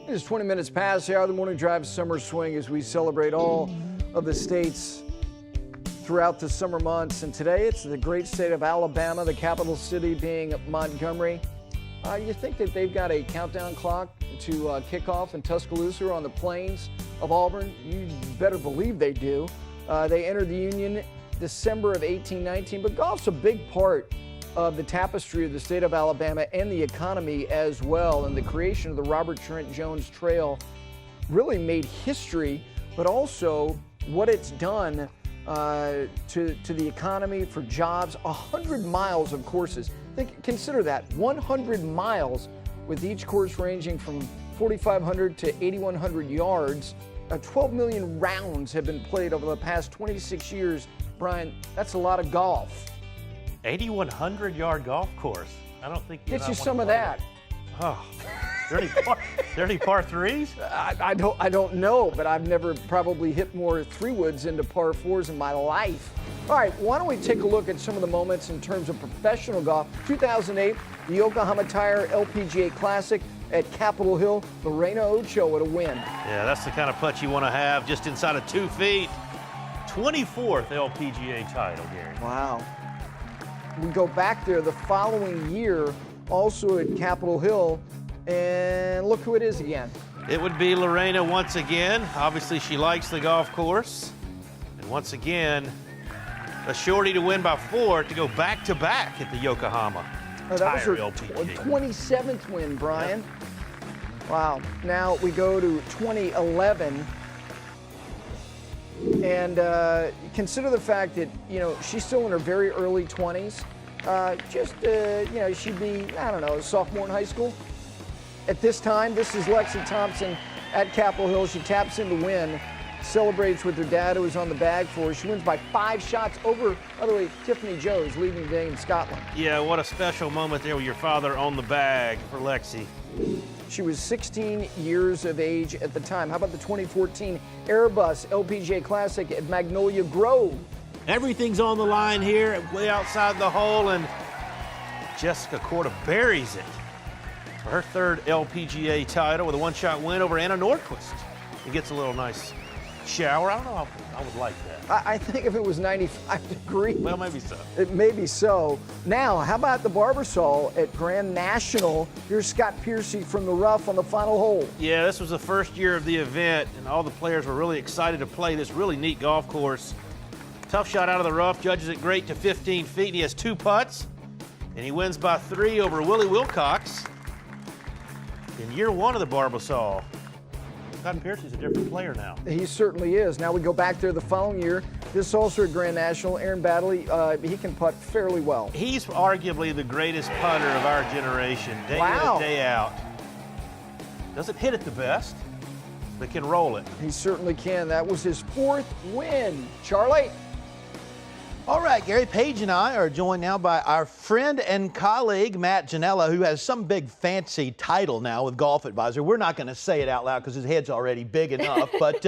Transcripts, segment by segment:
It's 20 minutes past the hour of the morning drive summer swing as we celebrate all of the states throughout the summer months. And today it's the great state of Alabama, the capital city being Montgomery. You think that they've got a countdown clock to kick off in Tuscaloosa on the plains of Auburn? You better believe they do. They entered the Union December of 1819, but golf's a big part of the tapestry of the state of Alabama and the economy as well. And the creation of the Robert Trent Jones Trail really made history, but also what it's done to the economy, for jobs. 100 miles of courses. Consider that, 100 miles, with each course ranging from 4,500 to 8,100 yards. 12 million rounds have been played over the past 26 years. Brian, that's a lot of golf. 8,100-yard golf course. I don't think get you some of that. Oh, 30 par threes? I don't know, but I've never probably hit more three-woods into par fours in my life. All right, why don't we take a look at some of the moments in terms of professional golf. 2008, the Yokohama Tire LPGA Classic at Capitol Hill. Lorena Ochoa with a win. Yeah, that's the kind of putt you want to have just inside of 2 feet. 24th LPGA title, Gary. Wow. We go back there the following year, also at Capitol Hill, and look who it is again. It would be Lorena once again. Obviously, she likes the golf course. And once again, a shorty to win by 4 to go back-to-back at the Yokohama That was her LPGA. 27th win, Brian. Yep. Wow. Now we go to 2011. And consider the fact that, she's still in her very early 20s. She'd be, I don't know, a sophomore in high school. At this time, this is Lexi Thompson at Capitol Hill. She taps in to win, celebrates with her dad, who was on the bag for her. She wins by 5 shots over, by the way, Tiffany Jones, leading the day in Scotland. Yeah, what a special moment there with your father on the bag for Lexi. She was 16 years of age at the time. How about the 2014 Airbus LPGA Classic at Magnolia Grove? Everything's on the line here, way outside the hole, and Jessica Korda buries it for her 3rd LPGA title with a 1-shot win over Anna Nordquist. It gets a little nice shower. I don't know if I would like that. I think if it was 95 degrees. Well, maybe so. It may be so. Now, how about the Barbasol at Grand National? Here's Scott Piercy from the rough on the final hole. Yeah, this was the first year of the event, and all the players were really excited to play this really neat golf course. Tough shot out of the rough, judges it great to 15 feet, and he has 2 putts, and he wins by 3 over Willie Wilcox in year 1 of the Barbasol. Scott Piercy's a different player now. He certainly is. Now we go back there the following year. This also at Grand National. Aaron Baddeley, he can putt fairly well. He's arguably the greatest putter of our generation, day in and day out. Doesn't hit it the best, but can roll it. He certainly can. That was his 4th win. Charlie? All right, Gary, Paige and I are joined now by our friend and colleague, Matt Janella, who has some big fancy title now with Golf Advisor. We're not going to say it out loud because his head's already big enough. But,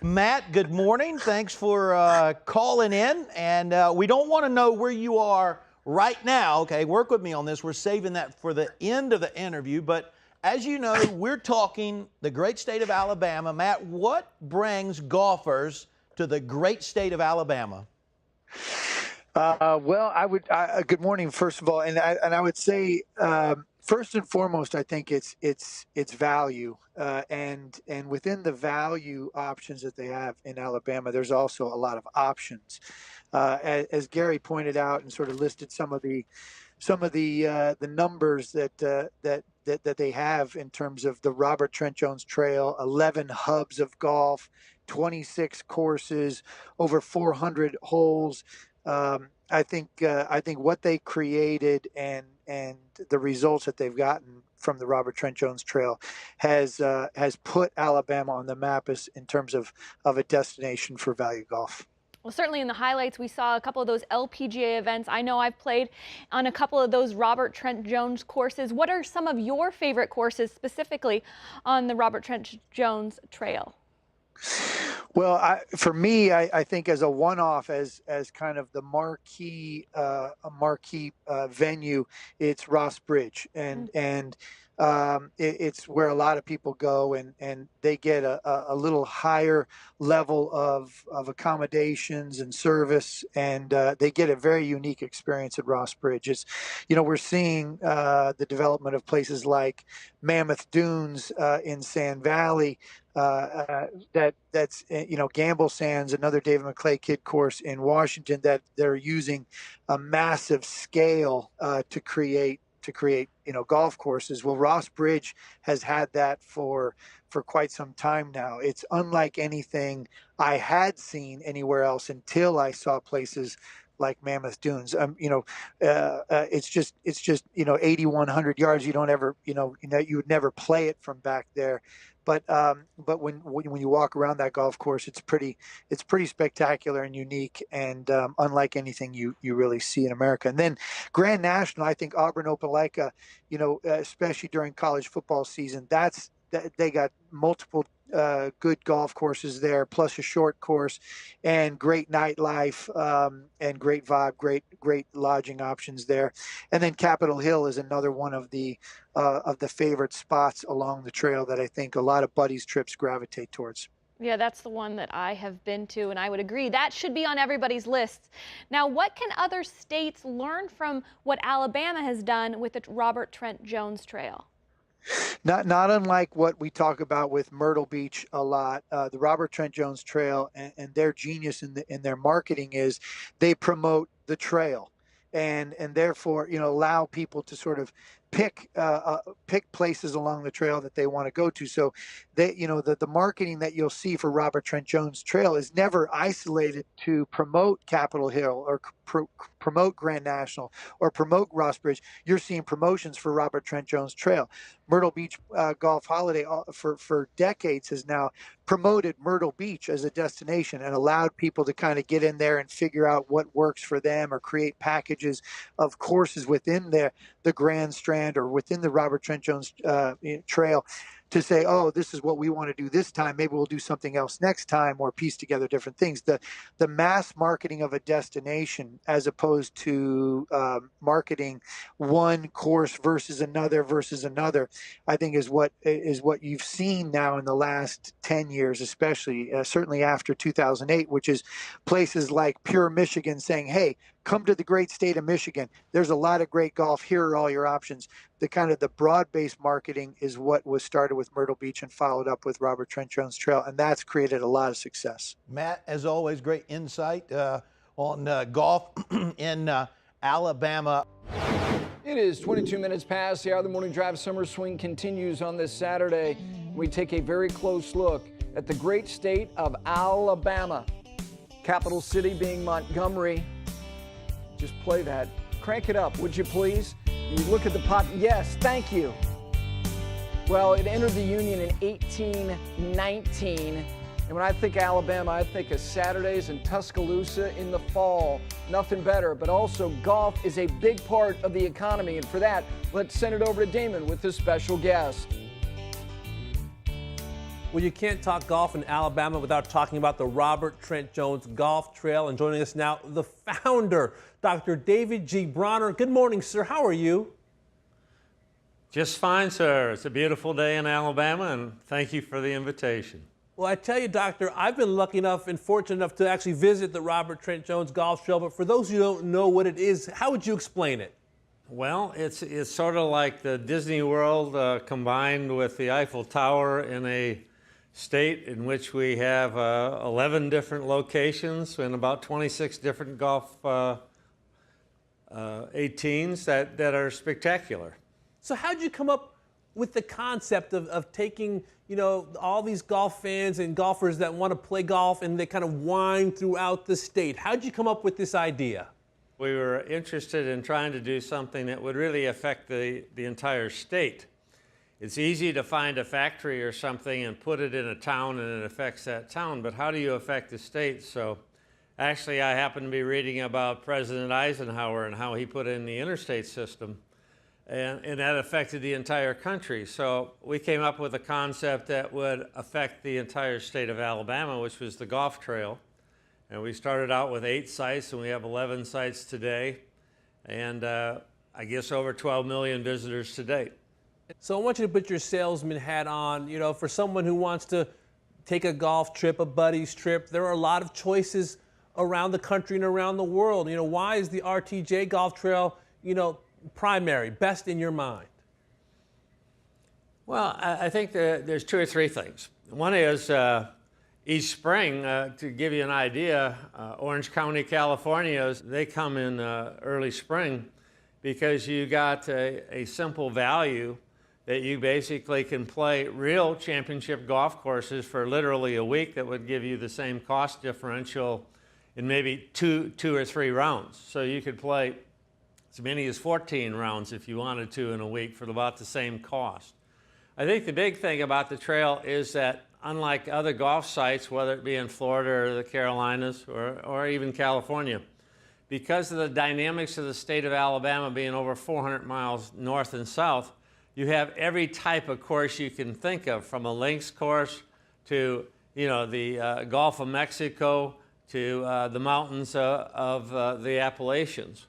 Matt, good morning. Thanks for calling in. And we don't want to know where you are right now. Okay, work with me on this. We're saving that for the end of the interview. But as you know, we're talking the great state of Alabama. Matt, what brings golfers to the great state of Alabama? Good morning, first of all, and I would say first and foremost, I think it's value, and within the value options that they have in Alabama, there's also a lot of options, as Gary pointed out and sort of listed some of the numbers that they have in terms of the Robert Trent Jones Trail, 11 hubs of golf, 26 courses, over 400 holes. I think what they created and the results that they've gotten from the Robert Trent Jones Trail has put Alabama on the map in terms of a destination for value golf. Well, certainly in the highlights, we saw a couple of those LPGA events. I know I've played on a couple of those Robert Trent Jones courses. What are some of your favorite courses specifically on the Robert Trent Jones Trail? Well, for me, I think as a one-off, as kind of the marquee venue, it's Ross Bridge, and it's where a lot of people go, and they get a little higher level of accommodations and service, and they get a very unique experience at Ross Bridge. It's, we're seeing the development of places like Mammoth Dunes in Sand Valley, that's Gamble Sands, another David McClay Kid course in Washington, that they're using a massive scale to create golf courses. Well, Ross Bridge has had that for quite some time now. It's unlike anything I had seen anywhere else until I saw places like Mammoth Dunes. It's just 8,100 yards. You don't ever you would never play it from back there. But when you walk around that golf course, it's pretty spectacular and unique, and unlike anything you really see in America. And then Grand National, I think Auburn-Opelika, especially during college football season, they got multiple good golf courses there, plus a short course, and great nightlife, and great vibe, great lodging options there. And then Capitol Hill is another one of the favorite spots along the trail that I think a lot of buddies trips gravitate towards. Yeah, that's the one that I have been to, and I would agree. That should be on everybody's list. Now, what can other states learn from what Alabama has done with the Robert Trent Jones Trail? Not unlike what we talk about with Myrtle Beach a lot. The Robert Trent Jones Trail and their genius in their marketing is they promote the trail, and therefore allow people to sort of pick places along the trail that they want to go to. So they, the marketing that you'll see for Robert Trent Jones Trail is never isolated to promote Capitol Hill or promote Grand National or promote Ross Bridge. You're seeing promotions for Robert Trent Jones Trail. Myrtle Beach Golf Holiday for decades has now promoted Myrtle Beach as a destination and allowed people to kind of get in there and figure out what works for them, or create packages of courses within the Grand Strand or within the Robert Trent Jones Trail, to say, oh, this is what we want to do this time. Maybe we'll do something else next time, or piece together different things. The mass marketing of a destination, as opposed to marketing one course versus another, I think is what you've seen now in the last 10 years, especially certainly after 2008, which is places like Pure Michigan saying, hey, come to the great state of Michigan. There's a lot of great golf. Here are all your options. The broad-based marketing is what was started with Myrtle Beach and followed up with Robert Trent Jones Trail, and that's created a lot of success. Matt, as always, great insight on golf in Alabama. It is 22 minutes past the hour. The Morning Drive Summer Swing continues on this Saturday. We take a very close look at the great state of Alabama. Capital city being Montgomery. Just play that. Crank it up, would you please? You look at the pop. Yes, thank you. Well, it entered the Union in 1819. And when I think Alabama, I think of Saturdays in Tuscaloosa in the fall. Nothing better. But also, golf is a big part of the economy. And for that, let's send it over to Damon with this special guest. Well, you can't talk golf in Alabama without talking about the Robert Trent Jones Golf Trail. And joining us now, the founder, Dr. David G. Bronner. Good morning, sir. How are you? Just fine, sir. It's a beautiful day in Alabama, and thank you for the invitation. Well, I tell you, Doctor, I've been lucky enough and fortunate enough to actually visit the Robert Trent Jones Golf Trail. But for those who don't know what it is, how would you explain it? Well, it's sort of like the Disney World combined with the Eiffel Tower in a state in which we have 11 different locations and about 26 different golf 18s that are spectacular. So how'd you come up with the concept of taking, all these golf fans and golfers that want to play golf and they kind of wind throughout the state? How'd you come up with this idea? We were interested in trying to do something that would really affect the entire state. It's easy to find a factory or something and put it in a town and it affects that town, but how do you affect the state? So actually, I happened to be reading about President Eisenhower and how he put in the interstate system, and that affected the entire country. So we came up with a concept that would affect the entire state of Alabama, which was the golf trail. And we started out with 8 sites, and we have 11 sites today, and I guess over 12 million visitors to date. So I want you to put your salesman hat on. You know, for someone who wants to take a golf trip, a buddy's trip, there are a lot of choices around the country and around the world. You know, why is the RTJ Golf Trail, you know, primary, best in your mind? Well, I think there's 2 or 3 things. One is each spring, to give you an idea, Orange County, California, they come in early spring because you got a simple value that you basically can play real championship golf courses for literally a week that would give you the same cost differential in maybe two or 3 rounds. So you could play as many as 14 rounds if you wanted to in a week for about the same cost. I think the big thing about the trail is that unlike other golf sites, whether it be in Florida or the Carolinas or even California, because of the dynamics of the state of Alabama being over 400 miles north and south, you have every type of course you can think of, from a links course to, you know, the Gulf of Mexico to the mountains of the Appalachians.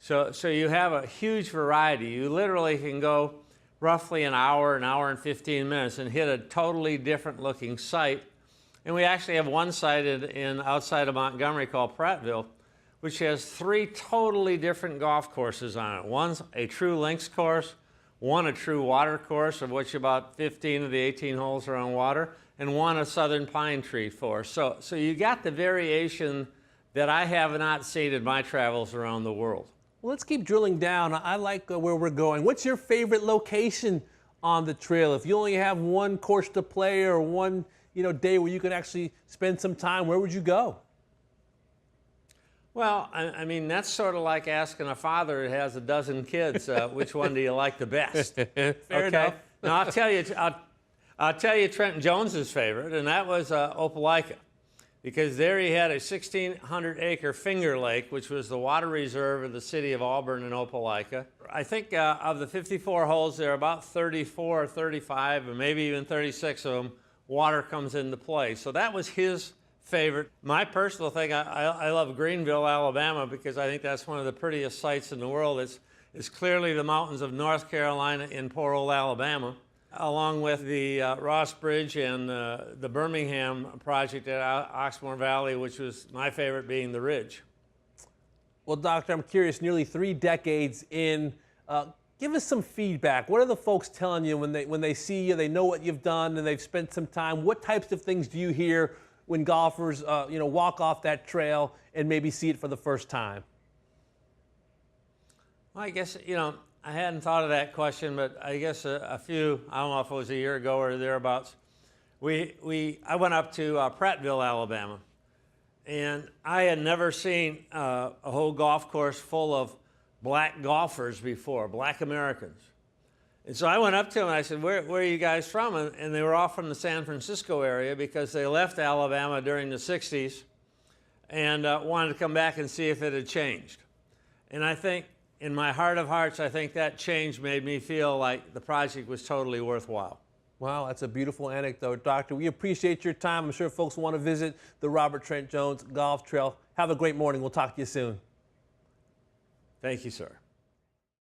So you have a huge variety. You literally can go roughly an hour and 15 minutes and hit a totally different looking site. And we actually have one site outside of Montgomery called Prattville, which has 3 totally different golf courses on it. One's a true links course, one a true water course, of which about 15 of the 18 holes are on water, and one a southern pine tree course. So you got the variation that I have not seen in my travels around the world. Well, let's keep drilling down. I like where we're going. What's your favorite location on the trail? If you only have one course to play or one, you know, day where you could actually spend some time, where would you go? Well, I mean, that's sort of like asking a father who has a dozen kids, which one do you like the best? Fair enough. Now, I'll tell you Trent Jones's favorite, and that was Opelika, because there he had a 1,600-acre Finger Lake, which was the water reserve of the city of Auburn and Opelika. I think of the 54 holes, there are about 34 or 35, or maybe even 36 of them, water comes into play. So that was his favorite. My personal thing, I love Greenville, Alabama, because I think that's one of the prettiest sites in the world. It's clearly the mountains of North Carolina in poor old Alabama, along with the Ross Bridge and the Birmingham project at Oxmoor Valley, which was my favorite, being the Ridge. Well, Doctor, I'm curious, nearly 3 decades in, give us some feedback. What are the folks telling you when they see you, they know what you've done, and they've spent some time? What types of things do you hear when golfers you know, walk off that trail and maybe see it for the first time? Well, I guess, you know, I hadn't thought of that question, but I guess a few, I don't know if it was a year ago or thereabouts, I went up to Prattville, Alabama, and I had never seen a whole golf course full of black golfers before, black Americans. And so I went up to them and I said, where are you guys from? And they were all from the San Francisco area because they left Alabama during the 60s and wanted to come back and see if it had changed. And I think, in my heart of hearts, I think that change made me feel like the project was totally worthwhile. Wow, that's a beautiful anecdote, Doctor. We appreciate your time. I'm sure folks want to visit the Robert Trent Jones Golf Trail. Have a great morning. We'll talk to you soon. Thank you, sir.